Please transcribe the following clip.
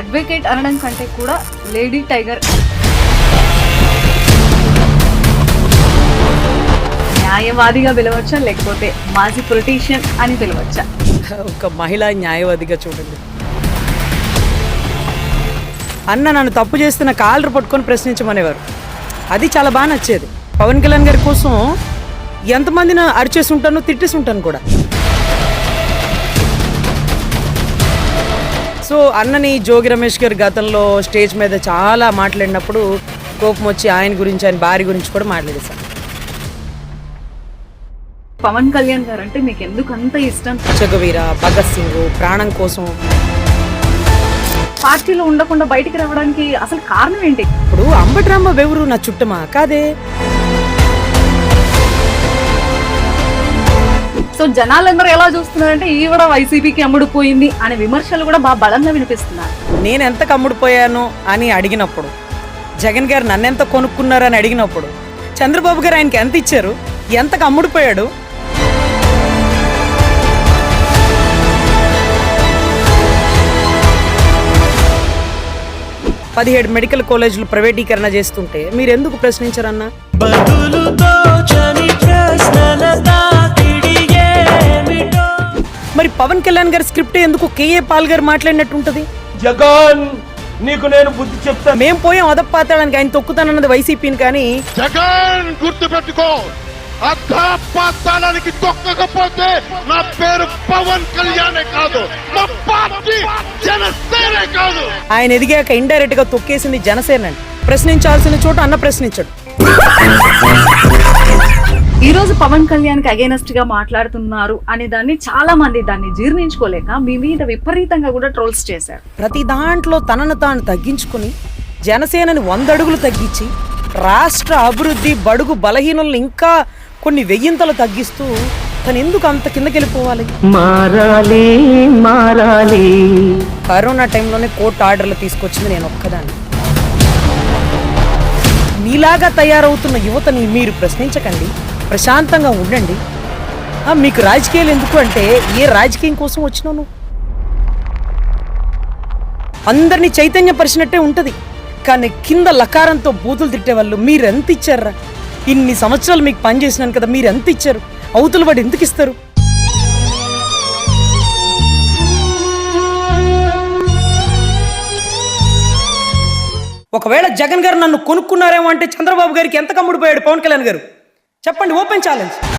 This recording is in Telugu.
అడ్వకేట్ అనడం కంటే కూడా లేడీ టైగర్, న్యాయవాదిగా పిలవచ్చా లేకపోతే మాజీ పొలిటీషియన్ అని పిలవచ్చా? ఒక మహిళా న్యాయవాదిగా చూడండి. అన్న నన్ను తప్పు చేస్తున్న కాలర్ పట్టుకొని ప్రశ్నించమనేవారు. అది చాలా బాగా నచ్చేది. పవన్ కళ్యాణ్ గారి కోసం ఎంతమందిని అరిచేసి ఉంటాను, తిట్టేసి ఉంటాను కూడా. సో అన్నని జోగి రమేష్ గారి గతంలో స్టేజ్ మీద చాలా మాట్లాడినప్పుడు కోపం వచ్చి ఆయన గురించి, ఆయన భార్య గురించి కూడా మాట్లాడేశాను. పవన్ కళ్యాణ్ గారు అంటే మీకు ఎందుకు అంత ఇష్టం? జగవీర, భగత్ సింగ్, ప్రాణం కోసం. పార్టీలో ఉండకుండా బయటికి రావడానికి అసలు కారణం ఏంటి? ఇప్పుడు అంబట్రాంబ ఎవరు, నా చుట్టమా కాదే. సో జనాలందరూ ఎలా చూస్తున్నారంటే ఈవిడ వైసీపీకి అమ్ముడుపోయింది అనే విమర్శలు కూడా బాగా బలంగా వినిపిస్తున్నారు. నేను ఎంత కమ్ముడిపోయాను అని అడిగినప్పుడు, జగన్ గారు నన్ను ఎంత కొనుక్కున్నారని అడిగినప్పుడు, చంద్రబాబు గారు ఆయనకి ఎంత ఇచ్చారు, ఎంత కమ్ముడిపోయాడు. 17 మెడికల్ కాలేజీలు ప్రైవేటీకరణ చేస్తుంటే మీరు ఎందుకు ప్రశ్నించారన్నా? మరి పవన్ కళ్యాణ్ గారి స్క్రిప్ట్ ఎందుకు కేఏ పాల్ గారు మాట్లాడినట్టు ఉంటది? జగన్ నీకు నేను బుద్ధి చెప్తా. మేం పోయాం అదపాతాడానికి, ఆయన తొక్కుతానన్నది వైసీపీని. కానీ జగన్ గుర్తుపెట్టుకో, అదపాతానికి తొక్కకపోతే నా పేరు పవన్ కళ్యాణే కాదు, మా పార్టీ జనసేనే కాదు. ఆయన ఎదిగాక ఇండైరెక్ట్ గా తొక్కేసింది జనసేన. ప్రశ్నించాల్సిన చోట అన్న ప్రశ్నించాడు. ఈ రోజు పవన్ కళ్యాణ్ కి అగైనెస్ట్ గా మాట్లాడుతున్నారు అనే దాన్ని చాలా మంది దాన్ని జీర్ణించుకోలేక మీ మీద విపరీతంగా కూడా ట్రోల్స్ చేశారు. ప్రతి దాంట్లో తనను తాను తగ్గించుకుని జనసేనని 100 అడుగులు తగ్గించి రాష్ట్ర అభివృద్ధి, బడుగు బలహీనులను ఇంకా కొన్ని వెయ్యింతలు తగ్గిస్తూ తను ఎందుకు అంత కిందకెళ్ళిపోవాలి? మారాలి మారాలి. కరోనా టైంలోనే కోర్టు ఆర్డర్లు తీసుకొచ్చింది నేను ఒక్కదాన్ని. మీలాగా తయారవుతున్న యువతని మీరు ప్రశ్నించకండి, ప్రశాంతంగా ఉండండి. మీకు రాజకీయాలు ఎందుకు అంటే, ఏ రాజకీయం కోసం వచ్చినావు నువ్వు? అందరినీ చైతన్యపరిచినట్టే ఉంటుంది, కానీ కింద లకారంతో బూతులు తిట్టేవాళ్ళు మీరు ఎంత ఇచ్చారా? ఇన్ని సంవత్సరాలు మీకు పని చేసినాను కదా, మీరు ఎంత ఇచ్చారు? అవతల వాడు ఎందుకు ఇస్తారు? ఒకవేళ జగన్ గారు నన్ను కొనుక్కున్నారేమో అంటే చంద్రబాబు గారికి ఎంత కమ్ముడిపోయాడు పవన్ కళ్యాణ్ గారు? చెప్పండి, ఓపెన్ ఛాలెంజ్.